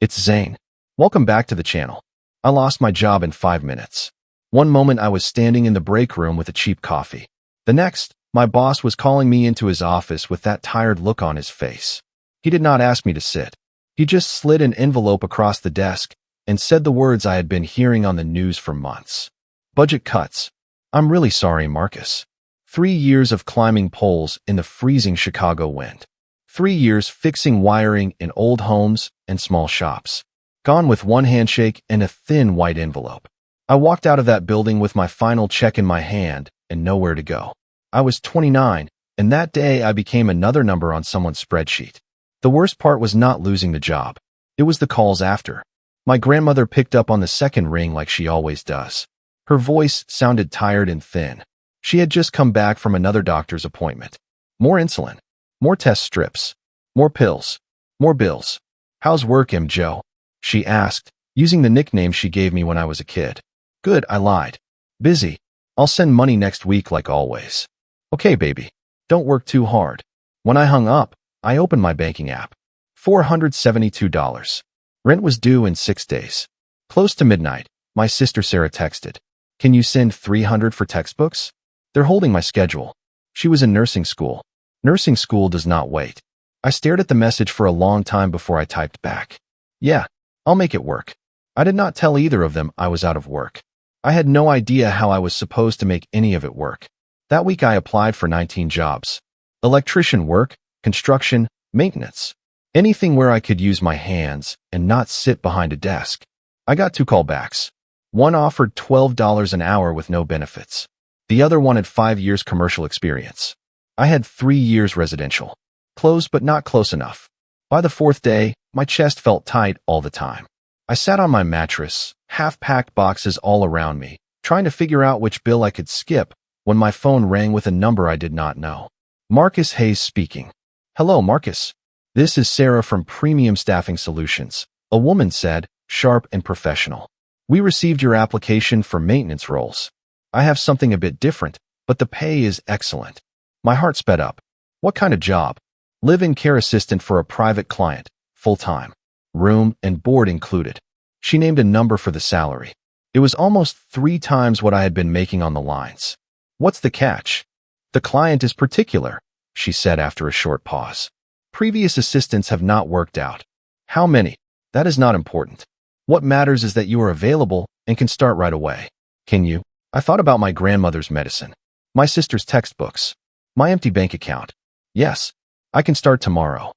It's Zane. Welcome back to the channel. I lost my job in 5 minutes. One moment I was standing in the break room with a cheap coffee. The next, my boss was calling me into his office with that tired look on his face. He did not ask me to sit. He just slid an envelope across the desk and said the words I had been hearing on the news for months. Budget cuts. I'm really sorry, Marcus. 3 years of climbing poles in the freezing Chicago wind. 3 years fixing wiring in old homes and small shops. Gone with one handshake and a thin white envelope. I walked out of that building with my final check in my hand and nowhere to go. I was 29, and that day I became another number on someone's spreadsheet. The worst part was not losing the job. It was the calls after. My grandmother picked up on the second ring like she always does. Her voice sounded tired and thin. She had just come back from another doctor's appointment. More insulin. More test strips. More pills. More bills. How's work, Joe? She asked, using the nickname she gave me when I was a kid. Good, I lied. Busy. I'll send money next week like always. Okay, baby. Don't work too hard. When I hung up, I opened my banking app. $472. Rent was due in 6 days. Close to midnight, my sister Sarah texted. Can you send $300 for textbooks? They're holding my schedule. She was in nursing school. Nursing school does not wait. I stared at the message for a long time before I typed back. Yeah, I'll make it work. I did not tell either of them I was out of work. I had no idea how I was supposed to make any of it work. That week I applied for 19 jobs. Electrician work, construction, maintenance. Anything where I could use my hands and not sit behind a desk. I got 2 callbacks. One offered $12 an hour with no benefits. The other wanted 5 years commercial experience. I had 3 years residential. Close but not close enough. By the 4th day, my chest felt tight all the time. I sat on my mattress, half-packed boxes all around me, trying to figure out which bill I could skip when my phone rang with a number I did not know. Marcus Hayes speaking. Hello, Marcus. This is Sarah from Premium Staffing Solutions, a woman said, sharp and professional. We received your application for maintenance roles. I have something a bit different, but the pay is excellent. My heart sped up. What kind of job? Live-in care assistant for a private client, full-time. Room and board included. She named a number for the salary. It was almost 3 times what I had been making on the lines. What's the catch? The client is particular, she said after a short pause. Previous assistants have not worked out. How many? That is not important. What matters is that you are available and can start right away. Can you? I thought about my grandmother's medicine, my sister's textbooks, my empty bank account. Yes, I can start tomorrow.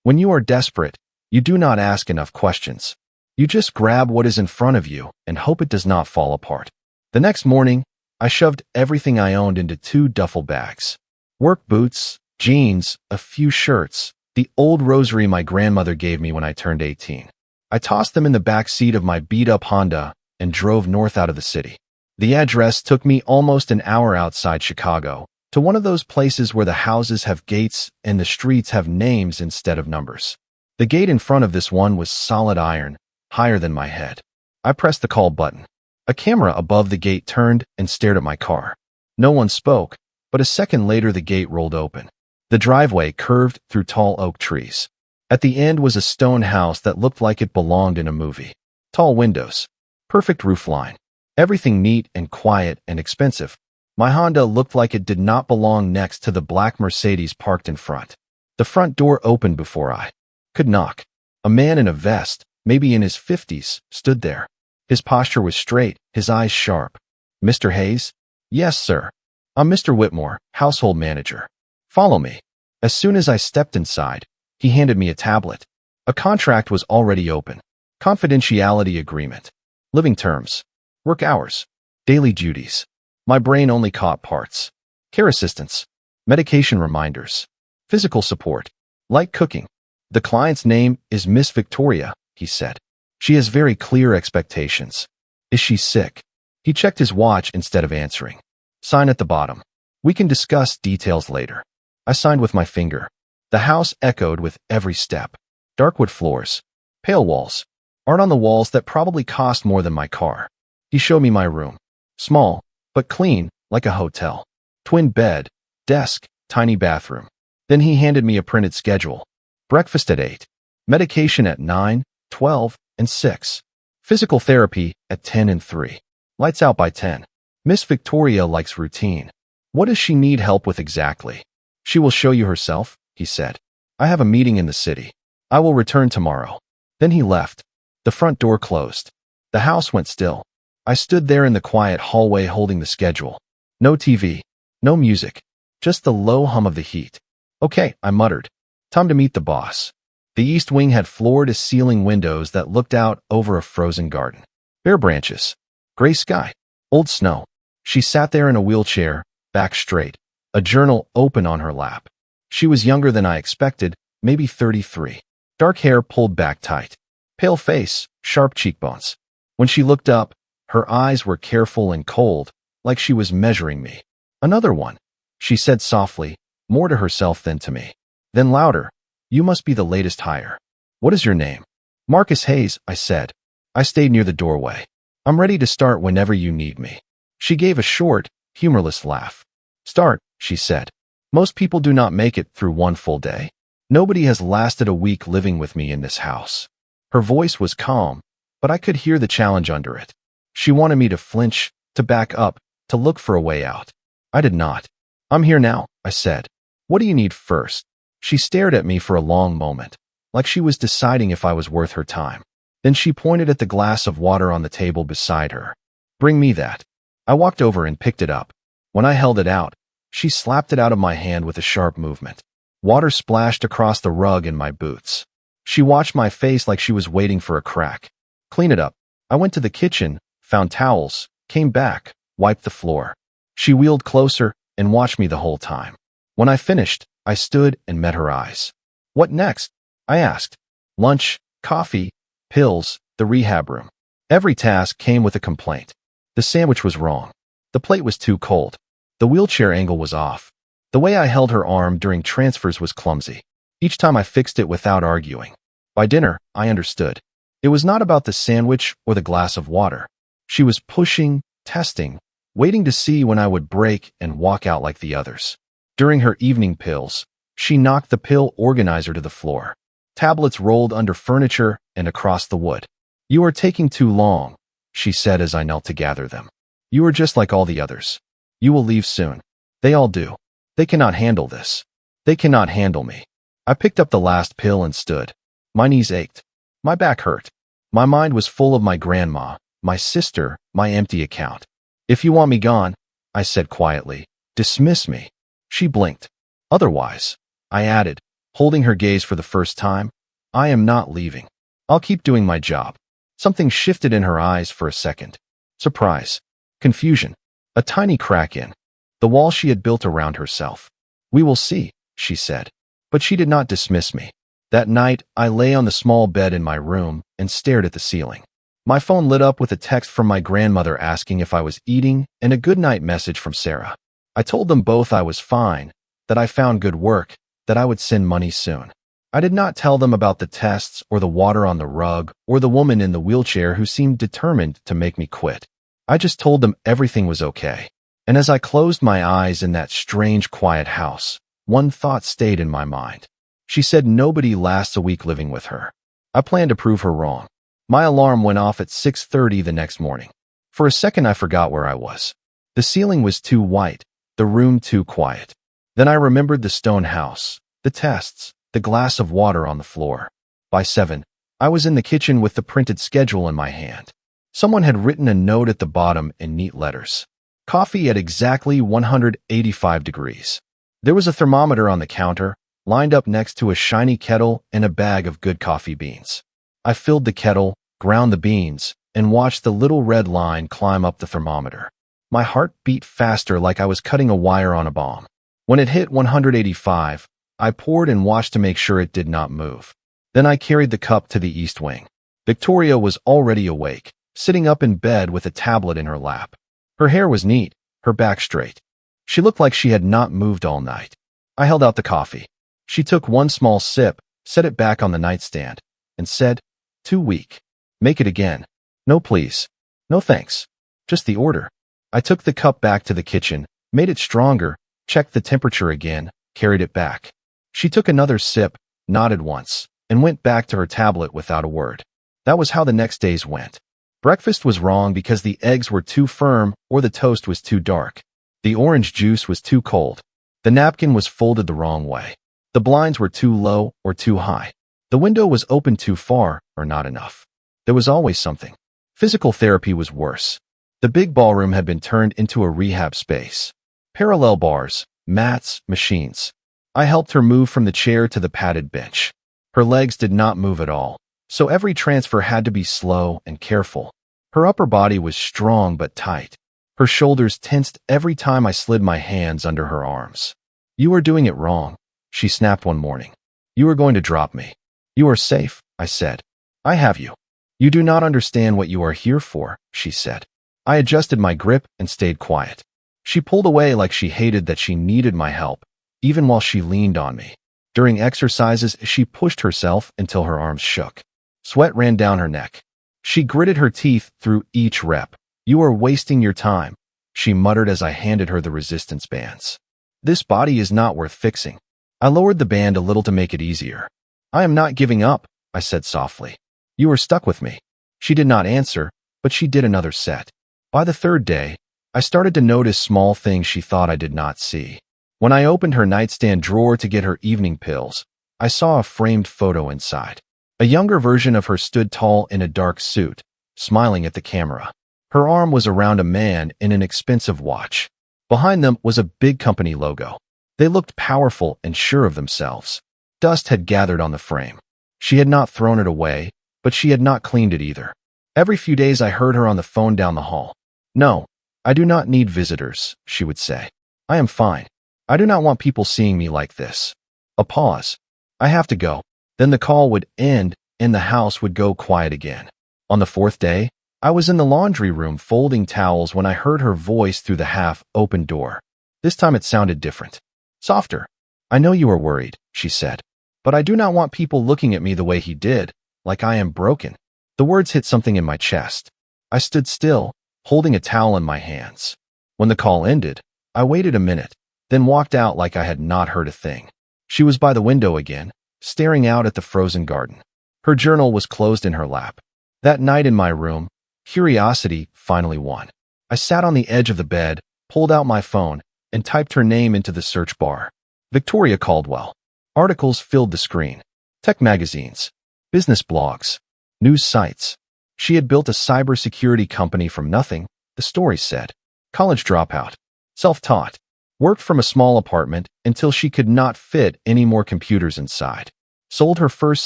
When you are desperate, you do not ask enough questions. You just grab what is in front of you and hope it does not fall apart. The next morning, I shoved everything I owned into 2 duffel bags. Work boots, jeans, a few shirts, the old rosary my grandmother gave me when I turned 18. I tossed them in the back seat of my beat-up Honda and drove north out of the city. The address took me almost an hour outside Chicago, to one of those places where the houses have gates and the streets have names instead of numbers. The gate in front of this one was solid iron, higher than my head. I pressed the call button. A camera above the gate turned and stared at my car. No one spoke, but a second later the gate rolled open. The driveway curved through tall oak trees. At the end was a stone house that looked like it belonged in a movie. Tall windows. Perfect roof line. Everything neat and quiet and expensive. My Honda looked like it did not belong next to the black Mercedes parked in front. The front door opened before I could knock. A man in a vest, maybe in his 50s, stood there. His posture was straight, his eyes sharp. Mr. Hayes? Yes, sir. I'm Mr. Whitmore, household manager. Follow me. As soon as I stepped inside, he handed me a tablet. A contract was already open. Confidentiality agreement. Living terms. Work hours. Daily duties. My brain only caught parts. Care assistance. Medication reminders. Physical support. Light cooking. The client's name is Miss Victoria, he said. She has very clear expectations. Is she sick? He checked his watch instead of answering. Sign at the bottom. We can discuss details later. I signed with my finger. The house echoed with every step. Dark wood floors. Pale walls. Art on the walls that probably cost more than my car. He showed me my room. Small, but clean, like a hotel. Twin bed, desk, tiny bathroom. Then he handed me a printed schedule. Breakfast at 8. Medication at 9, 12, and 6. Physical therapy at 10 and 3. Lights out by 10. Miss Victoria likes routine. What does she need help with exactly? She will show you herself, he said. I have a meeting in the city. I will return tomorrow. Then he left. The front door closed. The house went still. I stood there in the quiet hallway holding the schedule. No TV. No music. Just the low hum of the heat. Okay, I muttered. Time to meet the boss. The east wing had floor-to-ceiling windows that looked out over a frozen garden. Bare branches. Gray sky. Old snow. She sat there in a wheelchair, back straight, a journal open on her lap. She was younger than I expected, maybe 33. Dark hair pulled back tight. Pale face, sharp cheekbones. When she looked up, her eyes were careful and cold, like she was measuring me. Another one, she said softly, more to herself than to me. Then louder, you must be the latest hire. What is your name? Marcus Hayes, I said. I stayed near the doorway. I'm ready to start whenever you need me. She gave a short, humorless laugh. Start, she said. Most people do not make it through one full day. Nobody has lasted a week living with me in this house. Her voice was calm, but I could hear the challenge under it. She wanted me to flinch, to back up, to look for a way out. I did not. I'm here now, I said. What do you need first? She stared at me for a long moment, like she was deciding if I was worth her time. Then she pointed at the glass of water on the table beside her. Bring me that. I walked over and picked it up. When I held it out, she slapped it out of my hand with a sharp movement. Water splashed across the rug in my boots. She watched my face like she was waiting for a crack. Clean it up. I went to the kitchen, found towels, came back, wiped the floor. She wheeled closer and watched me the whole time. When I finished, I stood and met her eyes. What next? I asked. Lunch, coffee, pills, the rehab room. Every task came with a complaint. The sandwich was wrong. The plate was too cold. The wheelchair angle was off. The way I held her arm during transfers was clumsy. Each time I fixed it without arguing. By dinner, I understood. It was not about the sandwich or the glass of water. She was pushing, testing, waiting to see when I would break and walk out like the others. During her evening pills, she knocked the pill organizer to the floor. Tablets rolled under furniture and across the wood. You are taking too long, she said as I knelt to gather them. You are just like all the others. You will leave soon. They all do. They cannot handle this. They cannot handle me. I picked up the last pill and stood. My knees ached. My back hurt. My mind was full of my grandma, my sister, my empty account. If you want me gone, I said quietly, dismiss me. She blinked. Otherwise, I added, holding her gaze for the first time, I am not leaving. I'll keep doing my job. Something shifted in her eyes for a second. Surprise. Confusion. A tiny crack in the wall she had built around herself. We will see, she said. But she did not dismiss me. That night, I lay on the small bed in my room and stared at the ceiling. My phone lit up with a text from my grandmother asking if I was eating and a goodnight message from Sarah. I told them both I was fine, that I found good work, that I would send money soon. I did not tell them about the tests or the water on the rug or the woman in the wheelchair who seemed determined to make me quit. I just told them everything was okay. And as I closed my eyes in that strange, quiet house, one thought stayed in my mind. She said nobody lasts a week living with her. I planned to prove her wrong. My alarm went off at 6:30 the next morning. For a second, I forgot where I was. The ceiling was too white, the room too quiet. Then I remembered the stone house, the tests, the glass of water on the floor. By 7, I was in the kitchen with the printed schedule in my hand. Someone had written a note at the bottom in neat letters. Coffee at exactly 185 degrees. There was a thermometer on the counter, lined up next to a shiny kettle and a bag of good coffee beans. I filled the kettle, ground the beans, and watched the little red line climb up the thermometer. My heart beat faster like I was cutting a wire on a bomb. When it hit 185, I poured and watched to make sure it did not move. Then I carried the cup to the east wing. Victoria was already awake, sitting up in bed with a tablet in her lap. Her hair was neat, her back straight. She looked like she had not moved all night. I held out the coffee. She took one small sip, set it back on the nightstand, and said, "Too weak. Make it again." "No, please. No, thanks. Just the order." I took the cup back to the kitchen, made it stronger, checked the temperature again, carried it back. She took another sip, nodded once, and went back to her tablet without a word. That was how the next days went. Breakfast was wrong because the eggs were too firm or the toast was too dark. The orange juice was too cold. The napkin was folded the wrong way. The blinds were too low or too high. The window was open too far or not enough. There was always something. Physical therapy was worse. The big ballroom had been turned into a rehab space. Parallel bars, mats, machines. I helped her move from the chair to the padded bench. Her legs did not move at all, so every transfer had to be slow and careful. Her upper body was strong but tight. Her shoulders tensed every time I slid my hands under her arms. "You are doing it wrong," she snapped one morning. "You are going to drop me." "You are safe," I said. "I have you." "You do not understand what you are here for," she said. I adjusted my grip and stayed quiet. She pulled away like she hated that she needed my help, even while she leaned on me. During exercises, she pushed herself until her arms shook. Sweat ran down her neck. She gritted her teeth through each rep. "You are wasting your time," she muttered as I handed her the resistance bands. "This body is not worth fixing." I lowered the band a little to make it easier. "I am not giving up," I said softly. "You are stuck with me." She did not answer, but she did another set. By the third day, I started to notice small things she thought I did not see. When I opened her nightstand drawer to get her evening pills, I saw a framed photo inside. A younger version of her stood tall in a dark suit, smiling at the camera. Her arm was around a man in an expensive watch. Behind them was a big company logo. They looked powerful and sure of themselves. Dust had gathered on the frame. She had not thrown it away, but she had not cleaned it either. Every few days I heard her on the phone down the hall. "No, I do not need visitors," she would say. "I am fine. I do not want people seeing me like this." A pause. "I have to go." Then the call would end and the house would go quiet again. On the fourth day, I was in the laundry room folding towels when I heard her voice through the half-open door. This time it sounded different. Softer. "I know you are worried," she said, "but I do not want people looking at me the way he did, like I am broken." The words hit something in my chest. I stood still, holding a towel in my hands. When the call ended, I waited a minute, then walked out like I had not heard a thing. She was by the window again, staring out at the frozen garden. Her journal was closed in her lap. That night in my room, curiosity finally won. I sat on the edge of the bed, pulled out my phone, and typed her name into the search bar. Victoria Caldwell. Articles filled the screen. Tech magazines, business blogs, news sites. She had built a cybersecurity company from nothing, the story said. College dropout. Self-taught. Worked from a small apartment until she could not fit any more computers inside. Sold her first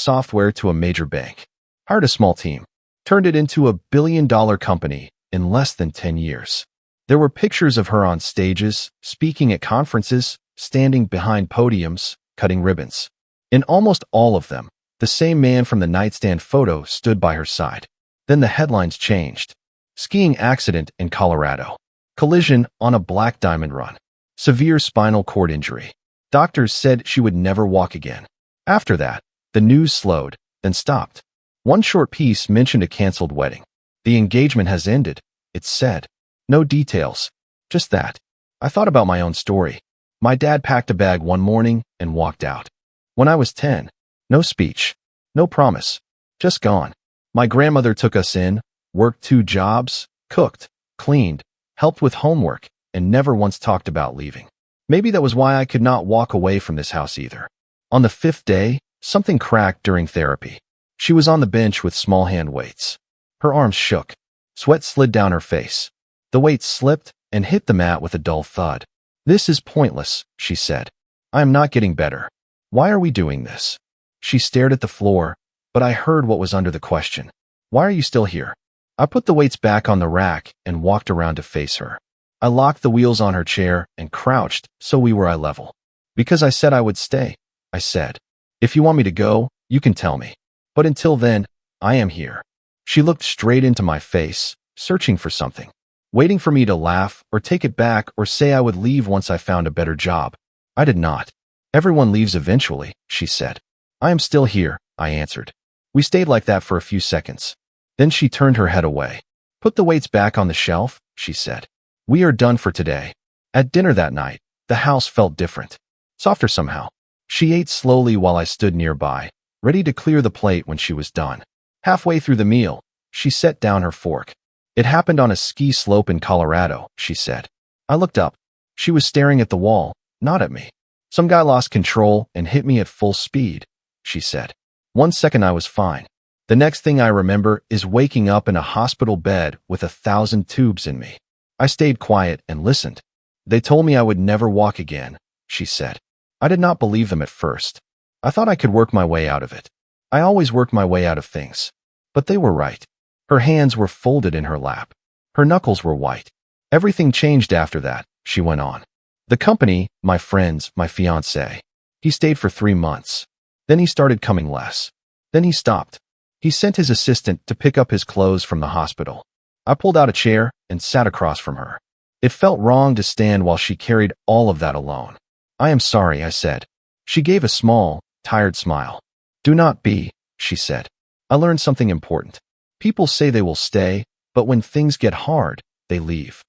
software to a major bank. Hired a small team. Turned it into a billion-dollar company in less than 10 years. There were pictures of her on stages, speaking at conferences, standing behind podiums, cutting ribbons. In almost all of them, the same man from the nightstand photo stood by her side. Then the headlines changed. Skiing accident in Colorado. Collision on a black diamond run. Severe spinal cord injury. Doctors said she would never walk again. After that, the news slowed, then stopped. One short piece mentioned a canceled wedding. The engagement has ended, it said. No details. Just that. I thought about my own story. My dad packed a bag one morning and walked out. When I was 10, no speech, no promise, just gone. My grandmother took us in, worked 2 jobs, cooked, cleaned, helped with homework, and never once talked about leaving. Maybe that was why I could not walk away from this house either. On the 5th day, something cracked during therapy. She was on the bench with small hand weights. Her arms shook. Sweat slid down her face. The weights slipped and hit the mat with a dull thud. "This is pointless," she said. "I am not getting better. Why are we doing this?" She stared at the floor, but I heard what was under the question. "Why are you still here?" I put the weights back on the rack and walked around to face her. I locked the wheels on her chair and crouched so we were eye level. "Because I said I would stay," I said. "If you want me to go, you can tell me. But until then, I am here." She looked straight into my face, searching for something, waiting for me to laugh or take it back or say I would leave once I found a better job. I did not. "Everyone leaves eventually," she said. "I am still here," I answered. We stayed like that for a few seconds. Then she turned her head away. "Put the weights back on the shelf," she said. "We are done for today." At dinner that night, the house felt different. Softer somehow. She ate slowly while I stood nearby, ready to clear the plate when she was done. Halfway through the meal, she set down her fork. It happened on a ski slope in Colorado, she said. I looked up. She was staring at the wall, not at me. Some guy lost control and hit me at full speed, she said. 1 second I was fine. The next thing I remember is waking up in a hospital bed with 1,000 tubes in me. I stayed quiet and listened. They told me I would never walk again, she said. I did not believe them at first. I thought I could work my way out of it. I always work my way out of things. But they were right. Her hands were folded in her lap. Her knuckles were white. Everything changed after that, she went on. The company, my friends, my fiancé. He stayed for 3 months. Then he started coming less. Then he stopped. He sent his assistant to pick up his clothes from the hospital. I pulled out a chair and sat across from her. It felt wrong to stand while she carried all of that alone. I am sorry, I said. She gave a small, tired smile. Do not be, she said. I learned something important. People say they will stay, but when things get hard, they leave.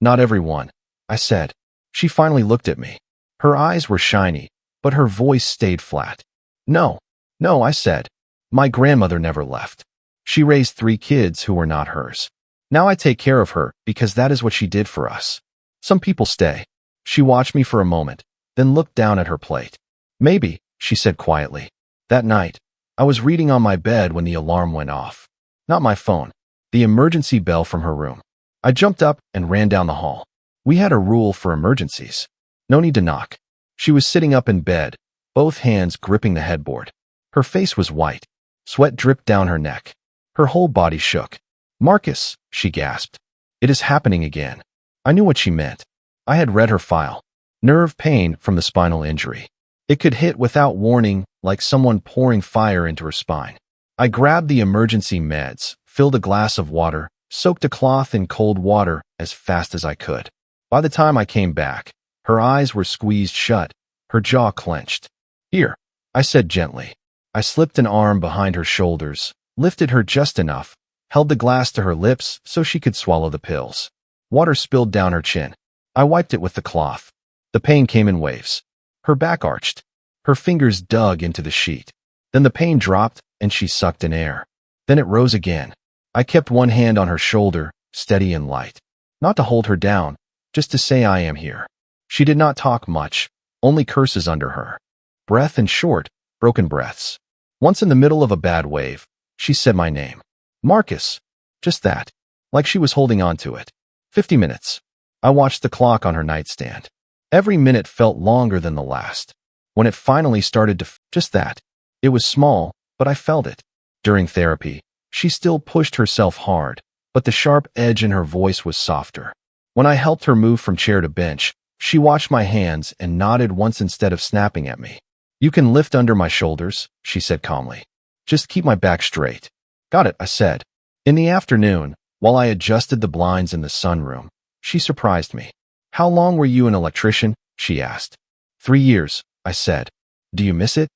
Not everyone, I said. She finally looked at me. Her eyes were shiny, but her voice stayed flat. No, I said. My grandmother never left. She raised 3 kids who were not hers. Now I take care of her because that is what she did for us. Some people stay. She watched me for a moment, then looked down at her plate. Maybe, she said quietly. That night, I was reading on my bed when the alarm went off. Not my phone, the emergency bell from her room. I jumped up and ran down the hall. We had a rule for emergencies. No need to knock. She was sitting up in bed, both hands gripping the headboard. Her face was white. Sweat dripped down her neck. Her whole body shook. Marcus, she gasped. It is happening again. I knew what she meant. I had read her file. Nerve pain from the spinal injury. It could hit without warning, like someone pouring fire into her spine. I grabbed the emergency meds, filled a glass of water, soaked a cloth in cold water as fast as I could. By the time I came back, her eyes were squeezed shut, her jaw clenched. Here, I said gently. I slipped an arm behind her shoulders, lifted her just enough, held the glass to her lips so she could swallow the pills. Water spilled down her chin. I wiped it with the cloth. The pain came in waves. Her back arched. Her fingers dug into the sheet. Then the pain dropped and she sucked in air. Then it rose again. I kept one hand on her shoulder, steady and light. Not to hold her down, just to say I am here. She did not talk much, only curses under her. Breath and short, broken breaths. Once in the middle of a bad wave, she said my name. Marcus. Just that. Like she was holding on to it. 50 minutes. I watched the clock on her nightstand. Every minute felt longer than the last. When it finally started to just that. It was small, but I felt it. During therapy, she still pushed herself hard, but the sharp edge in her voice was softer. When I helped her move from chair to bench, she watched my hands and nodded once instead of snapping at me. You can lift under my shoulders, she said calmly. Just keep my back straight. Got it, I said. In the afternoon, while I adjusted the blinds in the sunroom, she surprised me. How long were you an electrician? She asked. 3 years, I said. Do you miss it?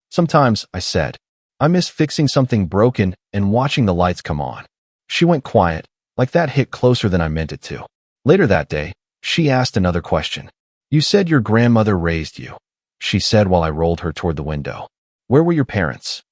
Sometimes, I said. I miss fixing something broken and watching the lights come on. She went quiet, like that hit closer than I meant it to. Later that day, she asked another question. You said your grandmother raised you, she said while I rolled her toward the window. Where were your parents?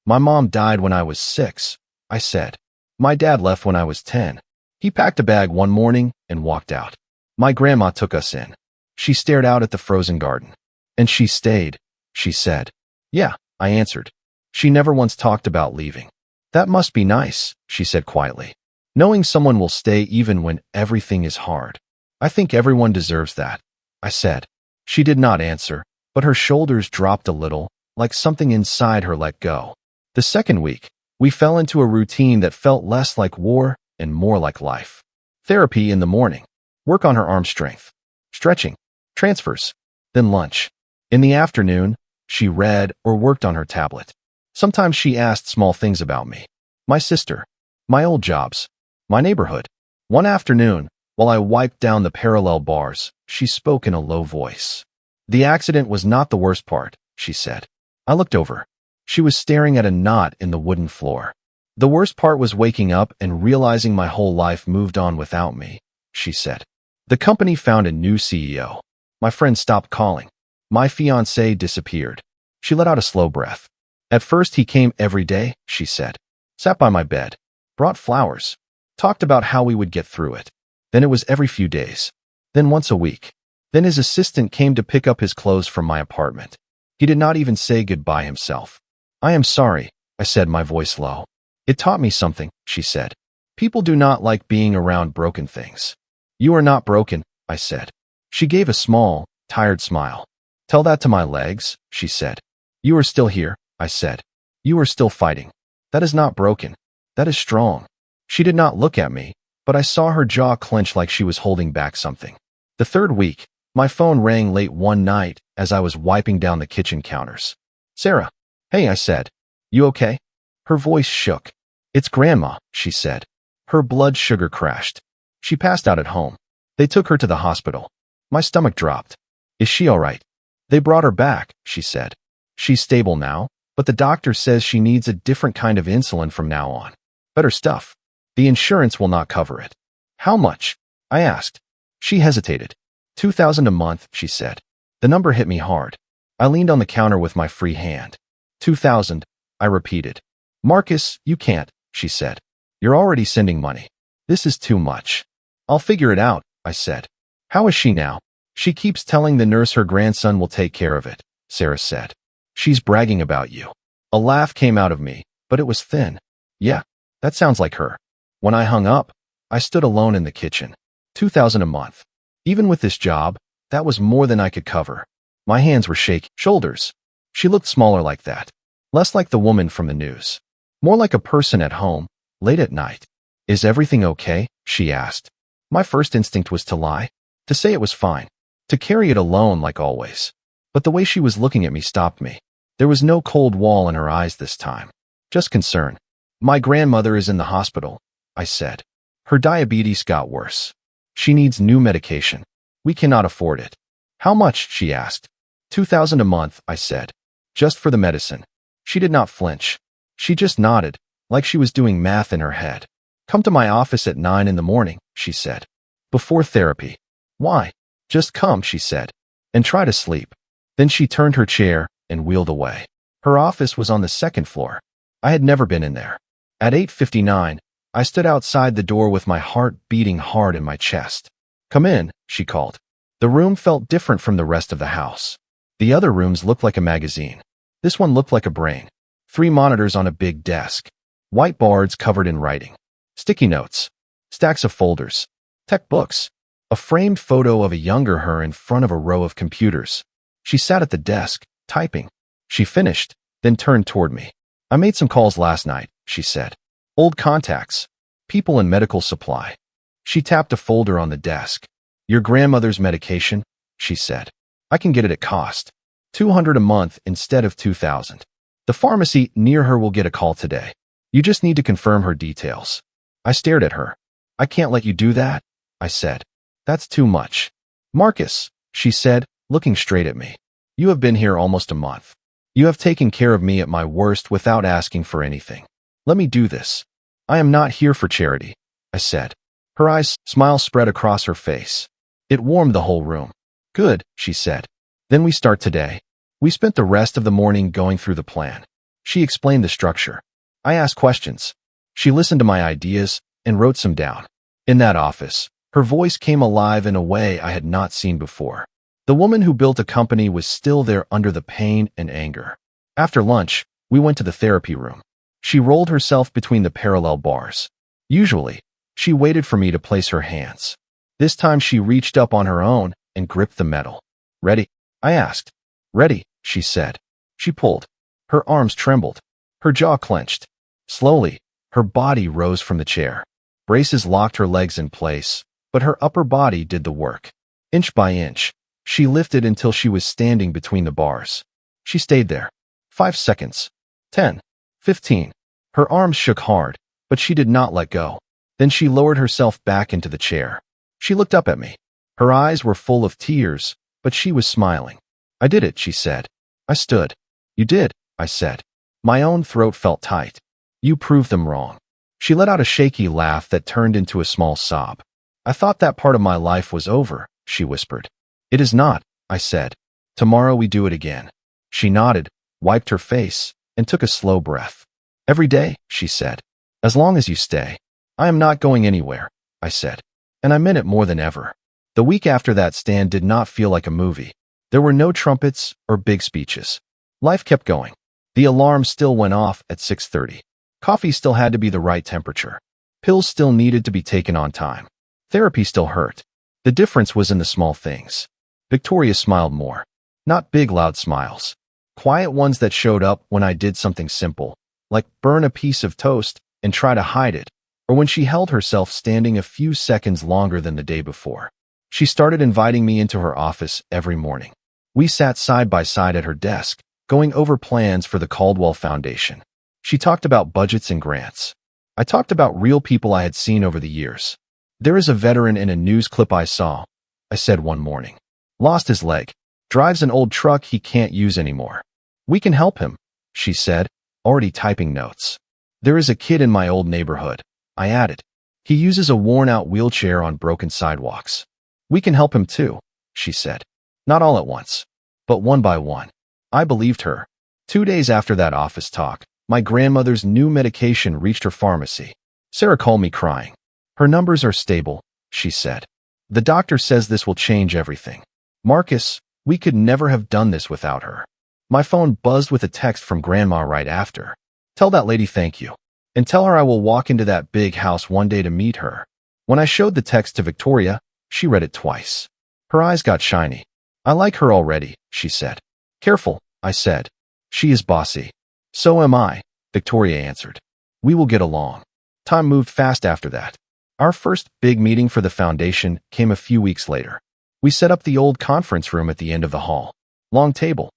My mom died when I was 6, I said. My dad left when I was 10. He packed a bag one morning and walked out. My grandma took us in. She stared out at the frozen garden. And she stayed, she said. Yeah, I answered. She never once talked about leaving. That must be nice, she said quietly. Knowing someone will stay even when everything is hard. I think everyone deserves that, I said. She did not answer, but her shoulders dropped a little, like something inside her let go. The second week, we fell into a routine that felt less like war and more like life. Therapy in the morning, work on her arm strength, stretching, transfers, then lunch. In the afternoon, she read or worked on her tablet. Sometimes she asked small things about me, my sister, my old jobs, my neighborhood. One afternoon, while I wiped down the parallel bars, she spoke in a low voice. The accident was not the worst part, she said. I looked over. She was staring at a knot in the wooden floor. The worst part was waking up and realizing my whole life moved on without me, she said. The company found a new CEO. My friend stopped calling. My fiancé disappeared. She let out a slow breath. At first he came every day, she said. sat by my bed, brought flowers, talked about how we would get through it. Then it was every few days. Then once a week. Then his assistant came to pick up his clothes from my apartment. He did not even say goodbye himself. I am sorry, I said, my voice low. It taught me something, she said. People do not like being around broken things. You are not broken, I said. She gave a small, tired smile. Tell that to my legs, she said. You are still here, I said. You are still fighting. That is not broken. That is strong. She did not look at me, but I saw her jaw clench like she was holding back something. The third week, my phone rang late one night as I was wiping down the kitchen counters. Sarah. Hey, I said. You okay? Her voice shook. It's Grandma, she said. Her blood sugar crashed. She passed out at home. They took her to the hospital. My stomach dropped. Is she all right? They brought her back, she said. She's stable now, but the doctor says she needs a different kind of insulin from now on. Better stuff. The insurance will not cover it. How much? I asked. She hesitated. $2,000 a month, she said. The number hit me hard. I leaned on the counter with my free hand. 2,000, I repeated. Marcus, you can't, she said. You're already sending money. This is too much. I'll figure it out, I said. How is she now? She keeps telling the nurse her grandson will take care of it, Sarah said. She's bragging about you. A laugh came out of me, but it was thin. Yeah, that sounds like her. When I hung up, I stood alone in the kitchen. 2,000 a month. Even with this job, that was more than I could cover. My hands were shaking. Shoulders. She looked smaller like that. Less like the woman from the news. More like a person at home, late at night. Is everything okay? She asked. My first instinct was to lie. To say it was fine. To carry it alone like always. But the way she was looking at me stopped me. There was no cold wall in her eyes this time. Just concern. My grandmother is in the hospital, I said. Her diabetes got worse. She needs new medication. We cannot afford it. How much? She asked. 2,000 a month, I said. Just for the medicine. She did not flinch. She just nodded, like she was doing math in her head. Come to my office at 9 in the morning, she said. Before therapy. Why? Just come, she said. And try to sleep. Then she turned her chair and wheeled away. Her office was on the second floor. I had never been in there. At 8:59, I stood outside the door with my heart beating hard in my chest. Come in, she called. The room felt different from the rest of the house. The other rooms looked like a magazine. This one looked like a brain. 3 monitors on a big desk. Whiteboards covered in writing. Sticky notes. Stacks of folders. Tech books. A framed photo of a younger her in front of a row of computers. She sat at the desk, typing. She finished, then turned toward me. I made some calls last night, she said. Old contacts. People in medical supply. She tapped a folder on the desk. Your grandmother's medication, she said. I can get it at cost. $200 a month instead of $2,000. The pharmacy near her will get a call today. You just need to confirm her details. I stared at her. I can't let you do that, I said. That's too much. Marcus, she said, looking straight at me. You have been here almost a month. You have taken care of me at my worst without asking for anything. Let me do this. I am not here for charity, I said. Her eyes, smile spread across her face. It warmed the whole room. Good, she said. Then we start today. We spent the rest of the morning going through the plan. She explained the structure. I asked questions. She listened to my ideas and wrote some down. In that office, her voice came alive in a way I had not seen before. The woman who built a company was still there under the pain and anger. After lunch, we went to the therapy room. She rolled herself between the parallel bars. Usually, she waited for me to place her hands. This time she reached up on her own and gripped the metal. Ready? I asked. Ready, she said. She pulled. Her arms trembled. Her jaw clenched. Slowly, her body rose from the chair. Braces locked her legs in place, but her upper body did the work. Inch by inch, she lifted until she was standing between the bars. She stayed there. 5 seconds. 10. 15. Her arms shook hard, but she did not let go. Then she lowered herself back into the chair. She looked up at me. Her eyes were full of tears, but she was smiling. I did it, she said. I stood. You did, I said. My own throat felt tight. You proved them wrong. She let out a shaky laugh that turned into a small sob. I thought that part of my life was over, she whispered. It is not, I said. Tomorrow we do it again. She nodded, wiped her face, and took a slow breath. Every day, she said. As long as you stay. I am not going anywhere, I said. And I meant it more than ever. The week after that stand did not feel like a movie. There were no trumpets or big speeches. Life kept going. The alarm still went off at 6:30. Coffee still had to be the right temperature. Pills still needed to be taken on time. Therapy still hurt. The difference was in the small things. Victoria smiled more. Not big, loud smiles. Quiet ones that showed up when I did something simple, like burn a piece of toast and try to hide it, or when she held herself standing a few seconds longer than the day before. She started inviting me into her office every morning. We sat side by side at her desk, going over plans for the Caldwell Foundation. She talked about budgets and grants. I talked about real people I had seen over the years. There is a veteran in a news clip I saw, I said one morning. Lost his leg. Drives an old truck he can't use anymore. We can help him, she said, already typing notes. There is a kid in my old neighborhood, I added. He uses a worn-out wheelchair on broken sidewalks. We can help him too, she said. Not all at once, but one by one. I believed her. 2 days after that office talk, my grandmother's new medication reached her pharmacy. Sarah called me crying. Her numbers are stable, she said. The doctor says this will change everything. Marcus, we could never have done this without her. My phone buzzed with a text from Grandma right after. Tell that lady thank you. And tell her I will walk into that big house one day to meet her. When I showed the text to Victoria, she read it twice. Her eyes got shiny. I like her already, she said. Careful, I said. She is bossy. So am I, Victoria answered. We will get along. Time moved fast after that. Our first big meeting for the foundation came a few weeks later. We set up the old conference room at the end of the hall. Long table.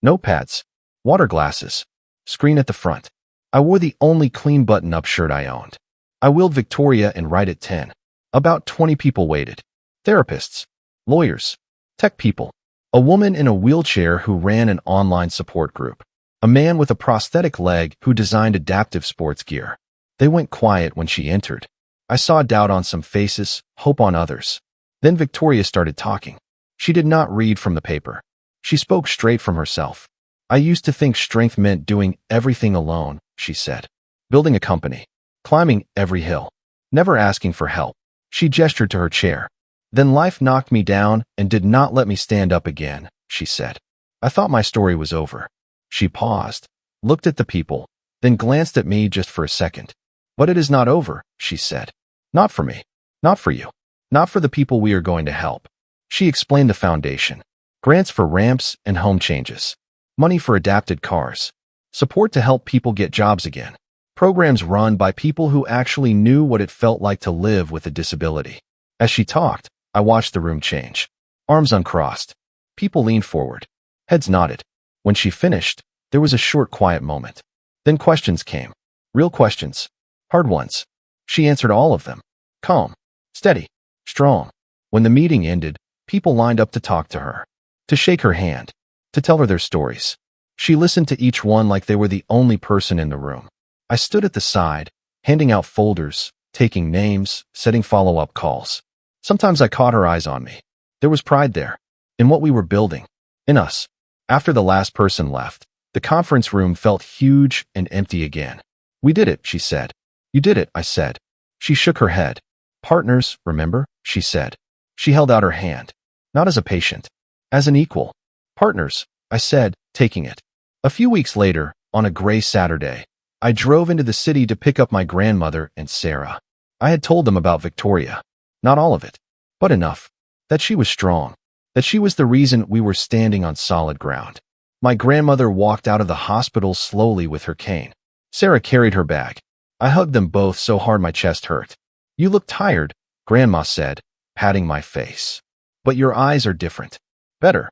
Notepads. Water glasses. Screen at the front. I wore the only clean button-up shirt I owned. I willed Victoria and right at 10. About 20 people waited. Therapists. Lawyers. Tech people. A woman in a wheelchair who ran an online support group. A man with a prosthetic leg who designed adaptive sports gear. They went quiet when she entered. I saw doubt on some faces, hope on others. Then Victoria started talking. She did not read from the paper. She spoke straight from herself. I used to think strength meant doing everything alone, she said. Building a company. Climbing every hill. Never asking for help. She gestured to her chair. Then life knocked me down and did not let me stand up again, she said. I thought my story was over. She paused, looked at the people, then glanced at me just for a second. But it is not over, she said. Not for me. Not for you. Not for the people we are going to help. She explained the foundation. Grants for ramps and home changes. Money for adapted cars. Support to help people get jobs again. Programs run by people who actually knew what it felt like to live with a disability. As she talked, I watched the room change. Arms uncrossed. People leaned forward. Heads nodded. When she finished, there was a short, quiet moment. Then questions came. Real questions. Hard ones. She answered all of them. Calm. Steady. Strong. When the meeting ended, people lined up to talk to her. To shake her hand. To tell her their stories. She listened to each one like they were the only person in the room. I stood at the side, handing out folders, taking names, setting follow-up calls. Sometimes I caught her eyes on me. There was pride there. In what we were building. In us. After the last person left, the conference room felt huge and empty again. We did it, she said. You did it, I said. She shook her head. Partners, remember? She said. She held out her hand. Not as a patient. As an equal. Partners, I said, taking it. A few weeks later, on a gray Saturday, I drove into the city to pick up my grandmother and Sarah. I had told them about Victoria. Not all of it, but enough. That she was strong. That she was the reason we were standing on solid ground. My grandmother walked out of the hospital slowly with her cane. Sarah carried her bag. I hugged them both so hard my chest hurt. You look tired, Grandma said, patting my face. But your eyes are different. Better.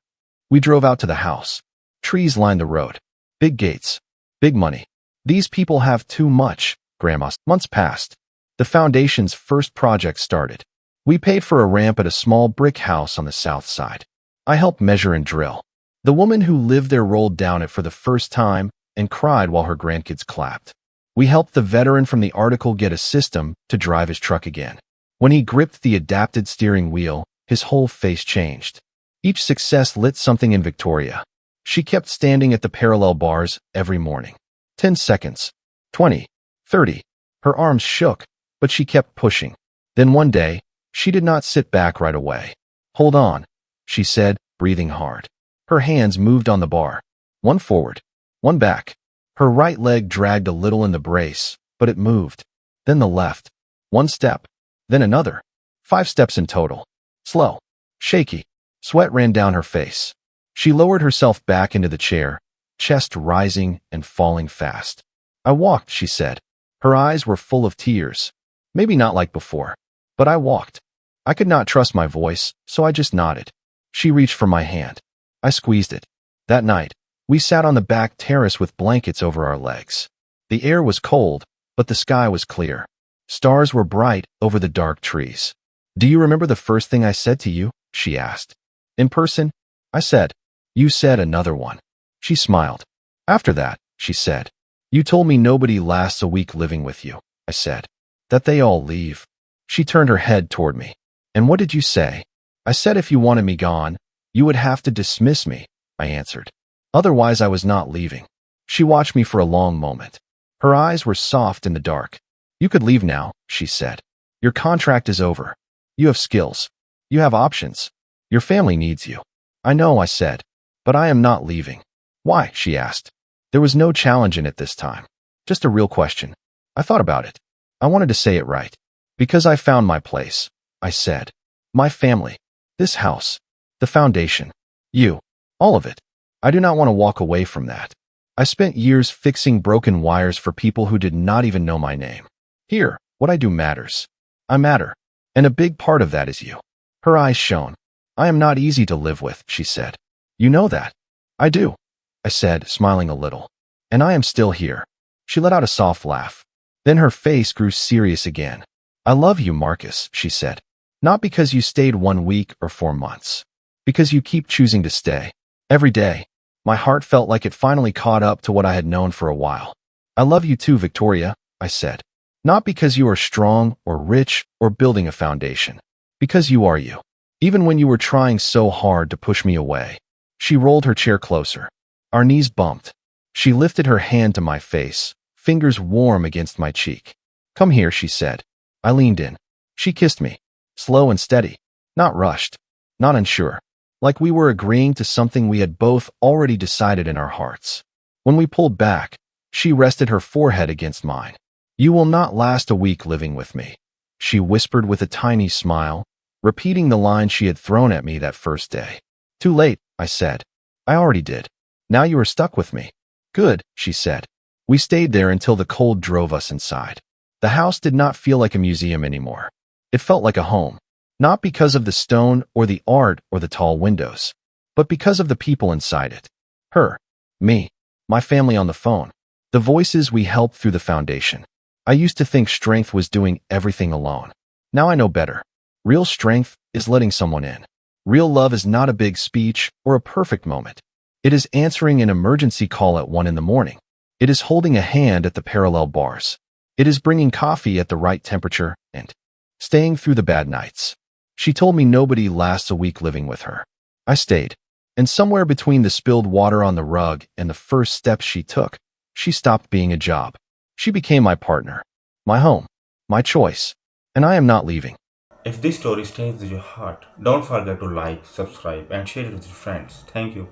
We drove out to the house. Trees lined the road. Big gates. Big money. These people have too much, Grandma. Months passed. The foundation's first project started. We paid for a ramp at a small brick house on the south side. I helped measure and drill. The woman who lived there rolled down it for the first time and cried while her grandkids clapped. We helped the veteran from the article get a system to drive his truck again. When he gripped the adapted steering wheel, his whole face changed. Each success lit something in Victoria. She kept standing at the parallel bars every morning. 10 seconds. 20. 30. Her arms shook, but she kept pushing. Then one day, she did not sit back right away. Hold on, she said, breathing hard. Her hands moved on the bar. One forward, one back. Her right leg dragged a little in the brace, but it moved. Then the left. One step, then another. 5 steps in total. Slow, shaky. Sweat ran down her face. She lowered herself back into the chair, chest rising and falling fast. I walked, she said. Her eyes were full of tears. Maybe not like before, but I walked. I could not trust my voice, so I just nodded. She reached for my hand. I squeezed it. That night, we sat on the back terrace with blankets over our legs. The air was cold, but the sky was clear. Stars were bright over the dark trees. Do you remember the first thing I said to you? She asked. In person? I said. You said another one. She smiled. After that, she said. You told me nobody lasts a week living with you, I said. That they all leave. She turned her head toward me. And what did you say? I said if you wanted me gone, you would have to dismiss me, I answered. Otherwise I was not leaving. She watched me for a long moment. Her eyes were soft in the dark. You could leave now, she said. Your contract is over. You have skills. You have options. Your family needs you. I know, I said. But I am not leaving. Why? She asked. There was no challenge in it this time. Just a real question. I thought about it. I wanted to say it right. Because I found my place, I said. My family. This house. The foundation. You. All of it. I do not want to walk away from that. I spent years fixing broken wires for people who did not even know my name. Here, what I do matters. I matter. And a big part of that is you. Her eyes shone. I am not easy to live with, she said. You know that. I do, I said, smiling a little. And I am still here. She let out a soft laugh. Then her face grew serious again. I love you, Marcus, she said. Not because you stayed 1 week or 4 months. Because you keep choosing to stay. Every day. My heart felt like it finally caught up to what I had known for a while. I love you too, Victoria, I said. Not because you are strong or rich or building a foundation. Because you are you. Even when you were trying so hard to push me away. She rolled her chair closer. Our knees bumped. She lifted her hand to my face, fingers warm against my cheek. Come here, she said. I leaned in. She kissed me. Slow and steady. Not rushed. Not unsure. Like we were agreeing to something we had both already decided in our hearts. When we pulled back, she rested her forehead against mine. You will not last a week living with me, she whispered with a tiny smile, repeating the line she had thrown at me that first day. Too late, I said. I already did. Now you are stuck with me. Good, she said. We stayed there until the cold drove us inside. The house did not feel like a museum anymore. It felt like a home. Not because of the stone or the art or the tall windows, but because of the people inside it. Her, me, my family on the phone, the voices we helped through the foundation. I used to think strength was doing everything alone. Now I know better. Real strength is letting someone in. Real love is not a big speech or a perfect moment. It is answering an emergency call at 1 in the morning. It is holding a hand at the parallel bars. It is bringing coffee at the right temperature and staying through the bad nights. She told me nobody lasts a week living with her. I stayed. And somewhere between the spilled water on the rug and the first steps she took, she stopped being a job. She became my partner, my home, my choice. And I am not leaving. If this story stays with your heart, don't forget to like, subscribe, and share it with your friends. Thank you.